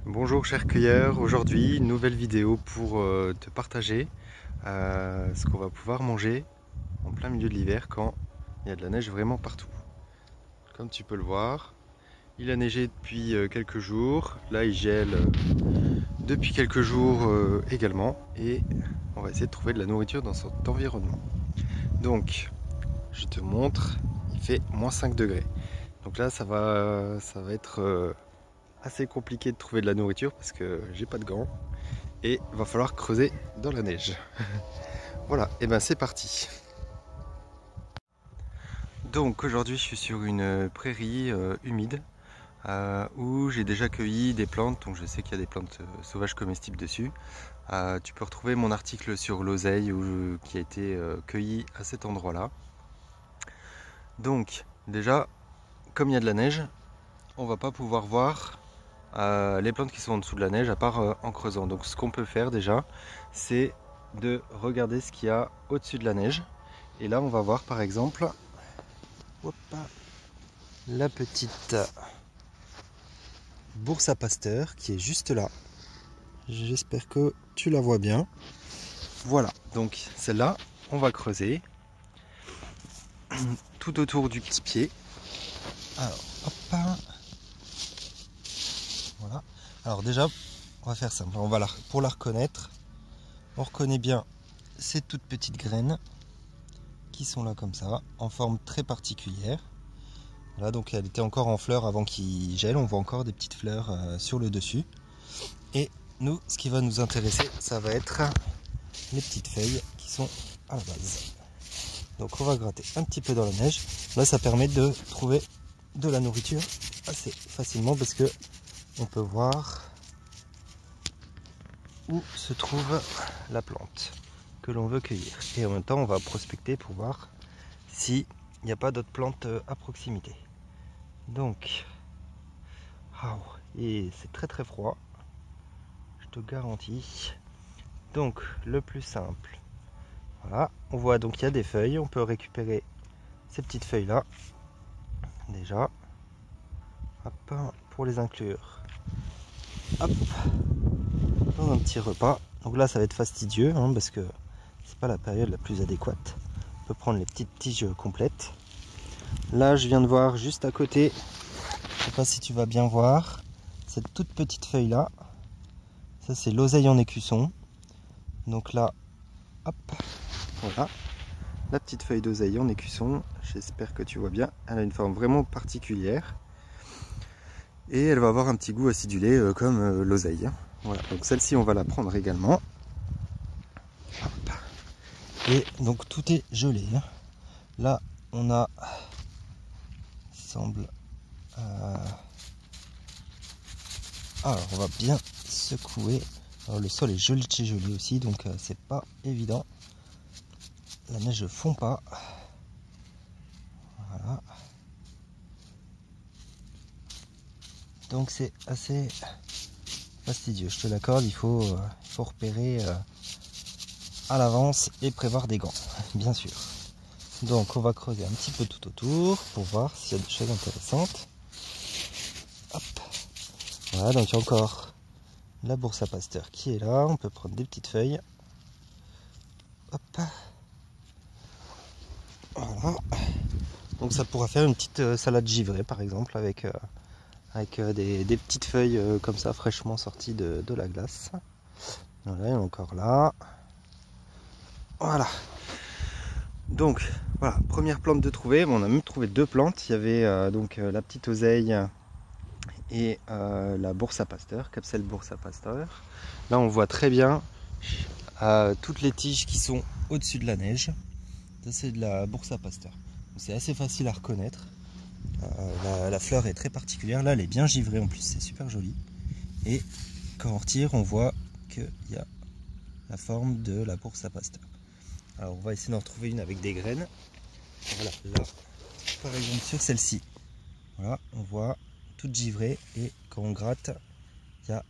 Bonjour chers cueilleurs, aujourd'hui une nouvelle vidéo pour te partager ce qu'on va pouvoir manger en plein milieu de l'hiver quand il y a de la neige vraiment partout. Comme tu peux le voir, il a neigé depuis quelques jours, là il gèle depuis quelques jours également et on va essayer de trouver de la nourriture dans cet environnement. Donc je te montre, il fait moins 5 degrés. Donc là ça va être assez compliqué de trouver de la nourriture parce que j'ai pas de gants et va falloir creuser dans la neige. Voilà, et ben c'est parti. Donc aujourd'hui je suis sur une prairie humide où j'ai déjà cueilli des plantes, donc je sais qu'il y a des plantes sauvages comestibles dessus. Tu peux retrouver mon article sur l'oseille qui a été cueilli à cet endroit là. Donc déjà, comme il y a de la neige, on va pas pouvoir voir les plantes qui sont en dessous de la neige à part en creusant. Donc ce qu'on peut faire déjà, c'est de regarder ce qu'il y a au-dessus de la neige. Et là on va voir par exemple la petite bourse à pasteur qui est juste là. J'espère que tu la vois bien. Voilà, donc celle-là on va creuser tout autour du petit pied. Alors hop, voilà. Alors déjà on va faire simple, pour la reconnaître, on reconnaît bien ces toutes petites graines qui sont là comme ça, en forme très particulière. Voilà, donc elle était encore en fleurs avant qu'il gèle, on voit encore des petites fleurs sur le dessus. Et nous, ce qui va nous intéresser, ça va être les petites feuilles qui sont à la base. Donc on va gratter un petit peu dans la neige. Là, ça permet de trouver de la nourriture assez facilement parce que on peut voir où se trouve la plante que l'on veut cueillir. Et en même temps, on va prospecter pour voir s'il n'y a pas d'autres plantes à proximité. Donc, et c'est très très froid, je te garantis. Donc, le plus simple, voilà, on voit donc il y a des feuilles, on peut récupérer ces petites feuilles là, déjà, hop, pour les inclure, hop, dans un petit repas. Donc là, ça va être fastidieux parce que c'est pas la période la plus adéquate. On peut prendre les petites tiges complètes. Là, je viens de voir juste à côté, je sais pas si tu vas bien voir, cette toute petite feuille là, ça c'est l'oseille en écusson. Donc là, hop, voilà, la petite feuille d'oseille en écusson, j'espère que tu vois bien, elle a une forme vraiment particulière. Et elle va avoir un petit goût acidulé comme l'oseille. Voilà, donc celle-ci on va la prendre également. Hop. Et donc tout est gelé. Là on a, il semble, alors on va bien secouer. Alors, le sol est gelé aussi, donc c'est pas évident. La neige ne fond pas. Voilà. Donc c'est assez fastidieux, je te l'accorde, il faut repérer à l'avance et prévoir des gants, bien sûr. Donc on va creuser un petit peu tout autour pour voir s'il y a des choses intéressantes. Hop. Voilà, donc il y a encore la bourse à pasteur qui est là, on peut prendre des petites feuilles. Hop. Voilà. Donc ça pourra faire une petite salade givrée par exemple avec des petites feuilles comme ça fraîchement sorties de la glace. Voilà, il y en a encore là. Voilà. Donc voilà, première plante de trouver. Bon, on a même trouvé deux plantes. Il y avait donc la petite oseille et la bourse à pasteur, Capselle bourse à pasteur. Là on voit très bien toutes les tiges qui sont au-dessus de la neige. Ça c'est de la bourse à pasteur. C'est assez facile à reconnaître. La fleur est très particulière. Là elle est bien givrée en plus, c'est super joli. Et quand on retire, on voit qu'il y a la forme de la bourse à pasteur. Alors on va essayer d'en retrouver une avec des graines. Voilà, là, par exemple sur celle-ci, voilà, on voit toute givrée et quand on gratte, il y a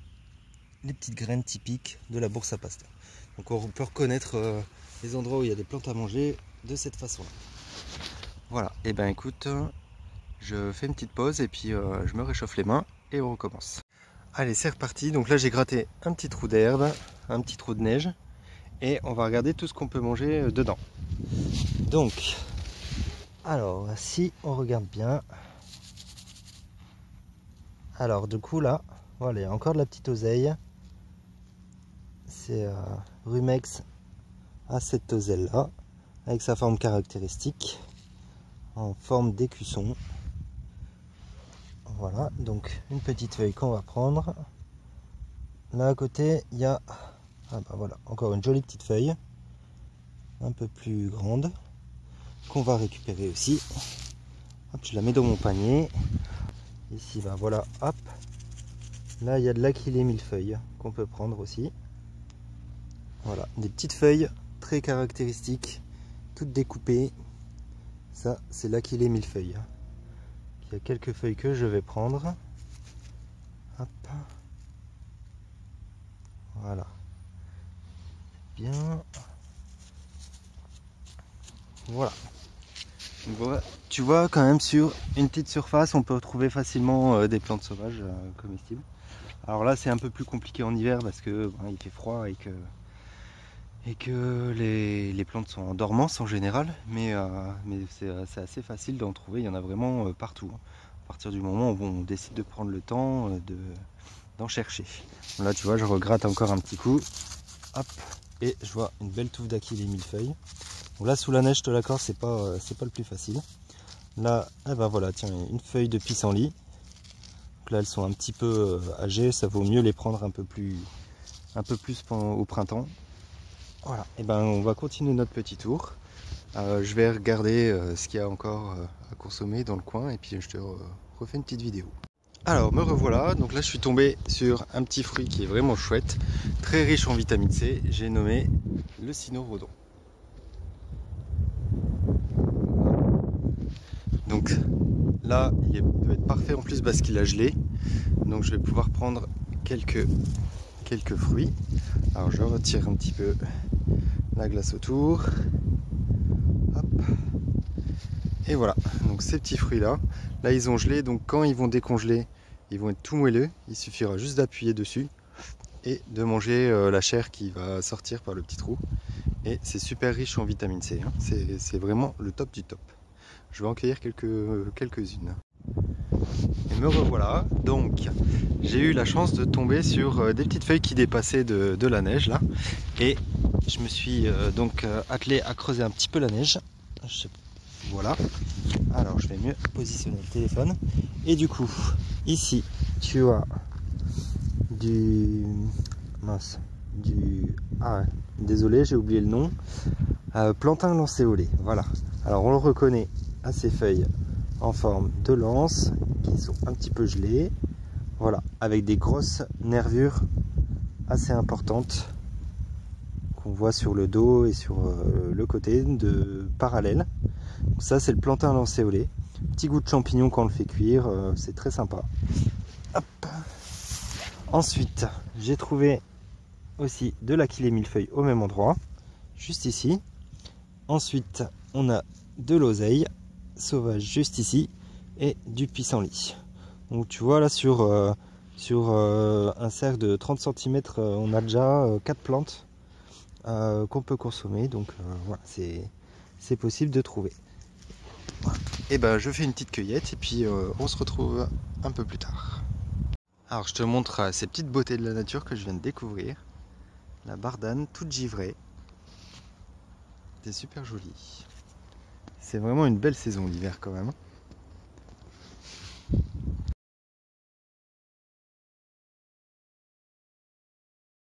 les petites graines typiques de la bourse à pasteur. Donc on peut reconnaître les endroits où il y a des plantes à manger de cette façon-là. Voilà, et ben écoute, je fais une petite pause et puis je me réchauffe les mains et on recommence. Allez, c'est reparti. Donc là, j'ai gratté un petit trou d'herbe, un petit trou de neige. Et on va regarder tout ce qu'on peut manger dedans. Donc, alors, si on regarde bien. Alors, du coup, là, voilà, il y a encore de la petite oseille. C'est Rumex à cette oseille-là, avec sa forme caractéristique, en forme d'écusson. Voilà, donc une petite feuille qu'on va prendre. Là à côté, il y a voilà, encore une jolie petite feuille, un peu plus grande, qu'on va récupérer aussi. Hop, je la mets dans mon panier. Ici, voilà, hop. Là, il y a de l'Achillée millefeuille qu'on peut prendre aussi. Voilà, des petites feuilles très caractéristiques, toutes découpées. Ça, c'est l'Achillée millefeuille. Il y a quelques feuilles que je vais prendre. Hop. Voilà. Bien. Voilà. Donc voilà. Tu vois, quand même, sur une petite surface, on peut retrouver facilement des plantes sauvages comestibles. Alors là, c'est un peu plus compliqué en hiver parce que il fait froid et que les plantes sont en dormance en général, mais c'est assez facile d'en trouver. Il y en a vraiment partout. À partir du moment où on décide de prendre le temps d'en chercher. Là, tu vois, je regratte encore un petit coup. Hop, et je vois une belle touffe d'Achillée millefeuille. Donc là, sous la neige, je te l'accorde, c'est pas le plus facile. Là, voilà, tiens, une feuille de pissenlit. Donc là, elles sont un petit peu âgées, ça vaut mieux les prendre un peu plus au printemps. Voilà, et on va continuer notre petit tour. Je vais regarder ce qu'il y a encore à consommer dans le coin et puis je te refais une petite vidéo. Alors me revoilà, donc là je suis tombé sur un petit fruit qui est vraiment chouette, très riche en vitamine C, j'ai nommé le cynorrhodon. Donc là il peut être parfait en plus parce qu'il a gelé, donc je vais pouvoir prendre quelques fruits. Alors je retire un petit peu la glace autour. Hop. Et voilà, donc ces petits fruits là ils ont gelé, donc quand ils vont décongeler, ils vont être tout moelleux, il suffira juste d'appuyer dessus et de manger la chair qui va sortir par le petit trou. Et c'est super riche en vitamine C, hein. C'est vraiment le top du top. Je vais en cueillir quelques-unes. Et me revoilà, donc j'ai eu la chance de tomber sur des petites feuilles qui dépassaient de la neige là. Et je me suis donc attelé à creuser un petit peu la neige. Voilà, alors je vais mieux positionner le téléphone. Et du coup, ici, tu as désolé, j'ai oublié le nom. Plantain lancéolé, voilà. Alors on le reconnaît à ces feuilles en forme de lance, qui sont un petit peu gelées. Voilà, avec des grosses nervures assez importantes qu'on voit sur le dos et sur le côté de parallèle. Donc ça c'est le plantain lancéolé. Petit goût de champignon quand on le fait cuire, c'est très sympa. Hop. Ensuite, j'ai trouvé aussi de l'Achillée millefeuille au même endroit, juste ici. Ensuite, on a de l'oseille sauvage juste ici et du pissenlit. Donc tu vois là sur un cercle de 30 cm, on a déjà 4 plantes qu'on peut consommer. Donc voilà, c'est possible de trouver. Voilà. Et je fais une petite cueillette et puis on se retrouve un peu plus tard. Alors je te montre ces petites beautés de la nature que je viens de découvrir. La bardane toute givrée. C'est super joli. C'est vraiment une belle saison l'hiver quand même.